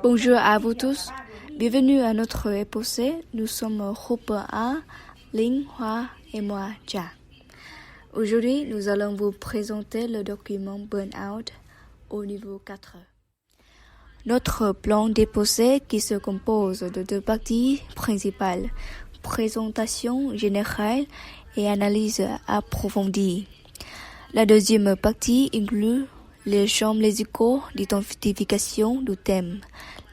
Bonjour à vous tous, bienvenue à notre exposé. Nous sommes groupe A, Linh, Hoa et moi, Cha. Aujourd'hui, nous allons vous présenter le document Burnout au niveau 4. Notre plan d'exposé qui se compose de deux parties principales, présentation générale et analyse approfondie. La deuxième partie inclut les champs lexicaux d'identification du thème,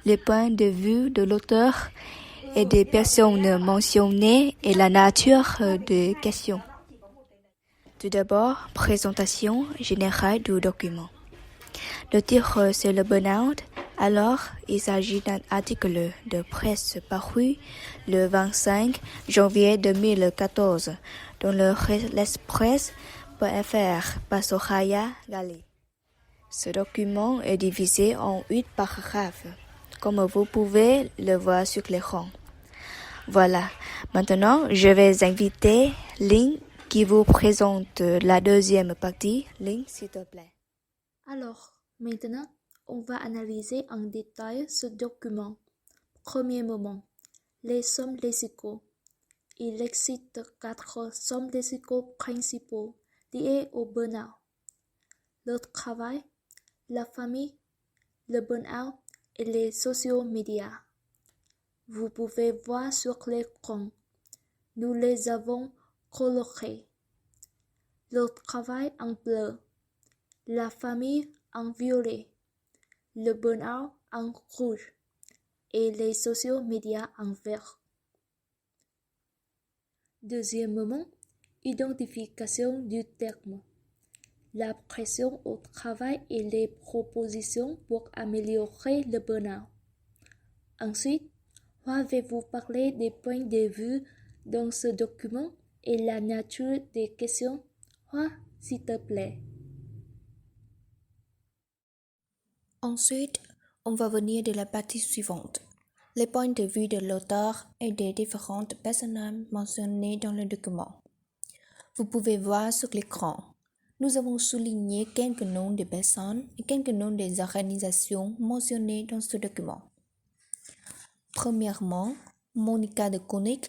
les points de vue de l'auteur et des personnes mentionnées et la nature des questions. Tout d'abord, présentation générale du document. Le titre, c'est le burn-out. Alors, il s'agit d'un article de presse paru le 25 janvier 2014 dans l'Express.fr par Soraya Ghali. Ce document est divisé en 8 paragraphes, comme vous pouvez le voir sur l'écran. Voilà, maintenant je vais inviter Linh qui vous présente la deuxième partie. Linh, s'il te plaît. Alors, maintenant, on va analyser en détail ce document. Premier moment, les sommes lexicaux. Il existe 4 sommes lexicaux principaux liées au burn-out. Le travail, la famille, le burn-out et les sociaux médias. Vous pouvez voir sur l'écran. Nous les avons colorés. Le travail en bleu, la famille en violet, le burn-out en rouge et les sociaux médias en vert. Deuxièmement, identification du terme. La pression au travail et les propositions pour améliorer le burn-out. Ensuite, Hoa va vous parler des points de vue dans ce document et la nature des questions. Hoa, s'il te plaît. Ensuite, on va venir de la partie suivante, les points de vue de l'auteur et des différentes personnes mentionnées dans le document. Vous pouvez voir sur l'écran. Nous avons souligné quelques noms de personnes et quelques noms des organisations mentionnées dans ce document. Premièrement, Monica de Koenig,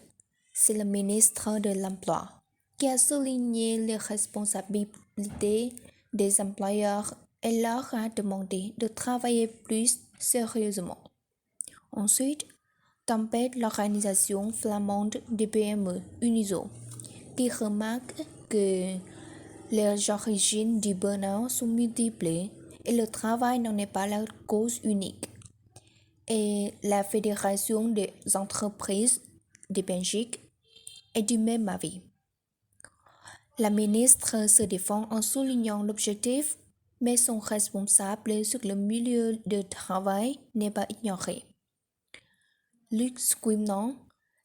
c'est la ministre de l'Emploi, qui a souligné les responsabilités des employeurs et leur a demandé de travailler plus sérieusement. Ensuite, Tempête, l'organisation flamande des PME, UNISO, qui remarque que les origines du burn-out sont multiples et le travail n'en est pas la cause unique. Et la Fédération des entreprises de Belgique est du même avis. La ministre se défend en soulignant l'objectif, mais son responsable sur le milieu de travail n'est pas ignoré. Luc Squimnon,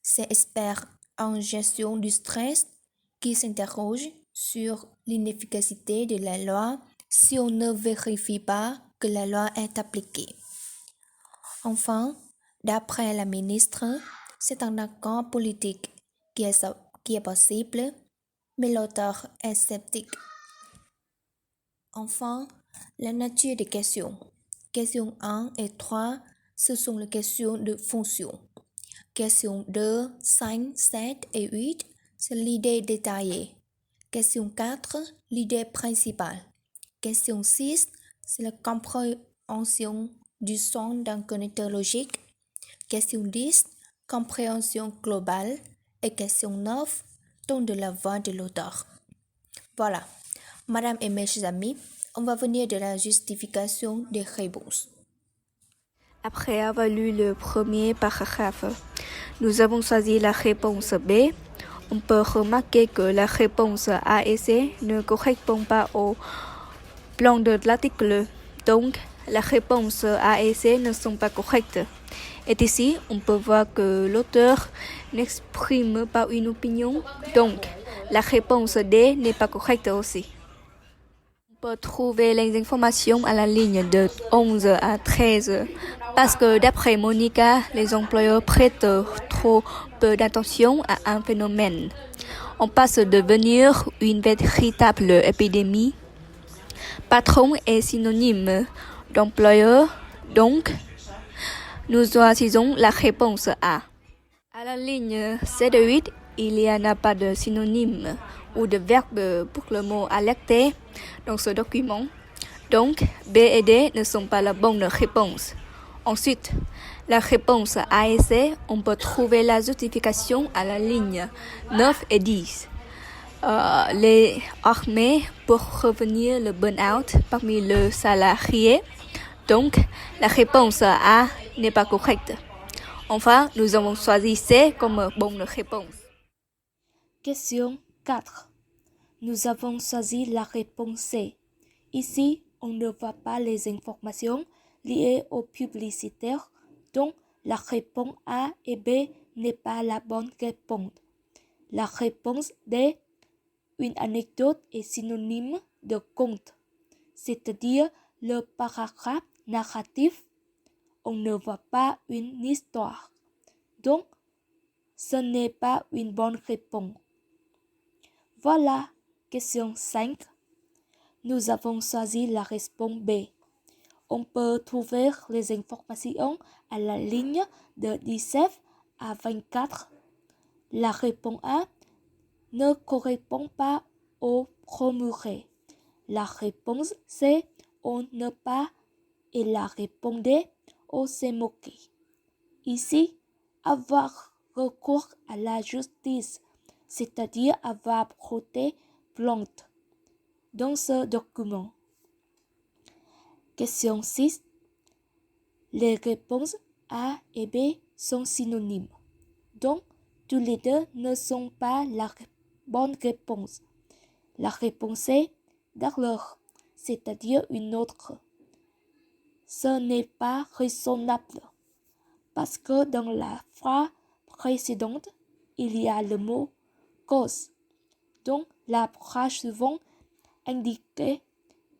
c'est expert en gestion du stress qui s'interroge sur l'inefficacité de la loi si on ne vérifie pas que la loi est appliquée. Enfin, d'après la ministre, c'est un accord politique qui est possible, mais l'auteur est sceptique. Enfin, la nature des questions. Questions 1 et 3, ce sont les questions de fonction. Questions 2, 5, 7 et 8, c'est l'idée détaillée. Question 4, l'idée principale. Question 6, c'est la compréhension du son d'un connecteur logique. Question 10, compréhension globale. Et question 9, ton de la voix de l'auteur. Voilà, Madame et mes chers amis, on va venir de la justification des réponses. Après avoir lu le premier paragraphe, nous avons choisi la réponse B. On peut remarquer que la réponse A et C ne correspondent pas au plan de l'article. Donc, la réponse A et C ne sont pas correctes. Et ici, on peut voir que l'auteur n'exprime pas une opinion. Donc, la réponse D n'est pas correcte aussi. On peut trouver les informations à la ligne de 11 à 13 parce que d'après Monica, les employeurs prêtent trop peu d'attention à un phénomène. On passe de devenir une véritable épidémie. Patron est synonyme d'employeur, donc Nous choisissons la réponse A. À la ligne 7 et 8, il n'y en a pas de synonyme ou de verbe pour le mot alerter dans ce document. Donc, B et D ne sont pas la bonne réponse. Ensuite, la réponse A et C, on peut trouver la justification à la ligne 9 et 10. Les armées pour revenir le burn-out parmi les salariés. Donc, la réponse A n'est pas correcte. Enfin, nous avons choisi C comme bonne réponse. Question 4. Nous avons choisi la réponse C. Ici, on ne voit pas les informations liées aux publicitaires, donc la réponse A et B n'est pas la bonne réponse. La réponse D, une anecdote est synonyme de conte, c'est-à-dire le paragraphe narratif. On ne voit pas une histoire, donc ce n'est pas une bonne réponse. Voilà, question 5. Nous avons choisi la réponse B. On peut trouver les informations à la ligne de 17 à 24. La réponse A ne correspond pas au promulgué. La réponse C, on ne pas, et la réponse D, on s'est moqué. Ici, avoir recours à la justice, c'est-à-dire avoir porté plainte dans ce document. Question 6. Les réponses A et B sont synonymes. Donc, tous les deux ne sont pas la bonne réponse. La réponse C, d'ailleurs, c'est-à-dire une autre. Ce n'est pas raisonnable, parce que dans la phrase précédente, il y a le mot cause. Donc, la phrase suivante indique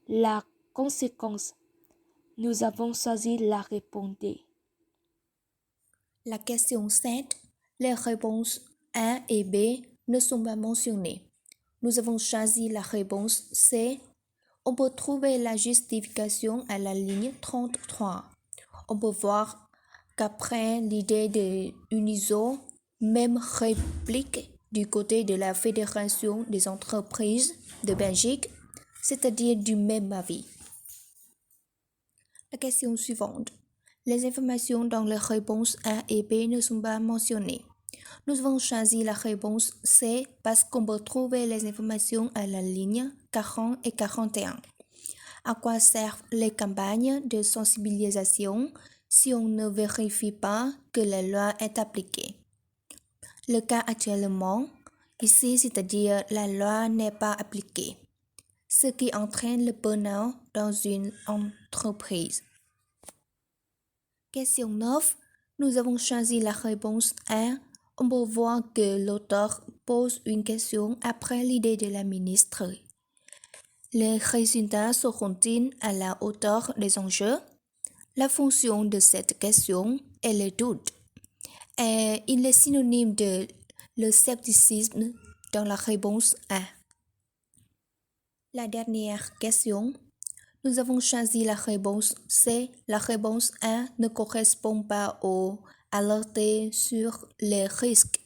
la conséquence. Nous avons choisi la réponse D. La question 7. Les réponses A et B ne sont pas mentionnées. Nous avons choisi la réponse C. On peut trouver la justification à la ligne 33. On peut voir qu'après l'idée de UNISO, même réplique du côté de la Fédération des entreprises de Belgique, c'est-à-dire du même avis. La question suivante. Les informations dans les réponses A et B ne sont pas mentionnées. Nous avons choisi la réponse C parce qu'on peut trouver les informations à la ligne 40 et 41. À quoi servent les campagnes de sensibilisation si on ne vérifie pas que la loi est appliquée? Le cas actuellement, ici, c'est-à-dire la loi n'est pas appliquée, ce qui entraîne le burn-out dans une entreprise. Question 9. Nous avons choisi la réponse A. On peut voir que l'auteur pose une question après l'idée de la ministre. Les résultats seront-ils à la hauteur des enjeux? La fonction de cette question est le doute. Et il est synonyme de le scepticisme dans la réponse A. La dernière question. Nous avons choisi la réponse C. La réponse A ne correspond pas au alerter sur les risques.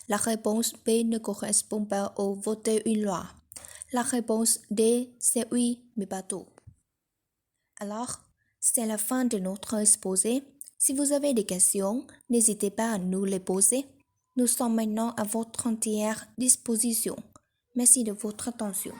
La réponse B ne correspond pas au voter une loi. La réponse D, c'est oui, mais pas tout. Alors, c'est la fin de notre exposé. Si vous avez des questions, n'hésitez pas à nous les poser. Nous sommes maintenant à votre entière disposition. Merci de votre attention.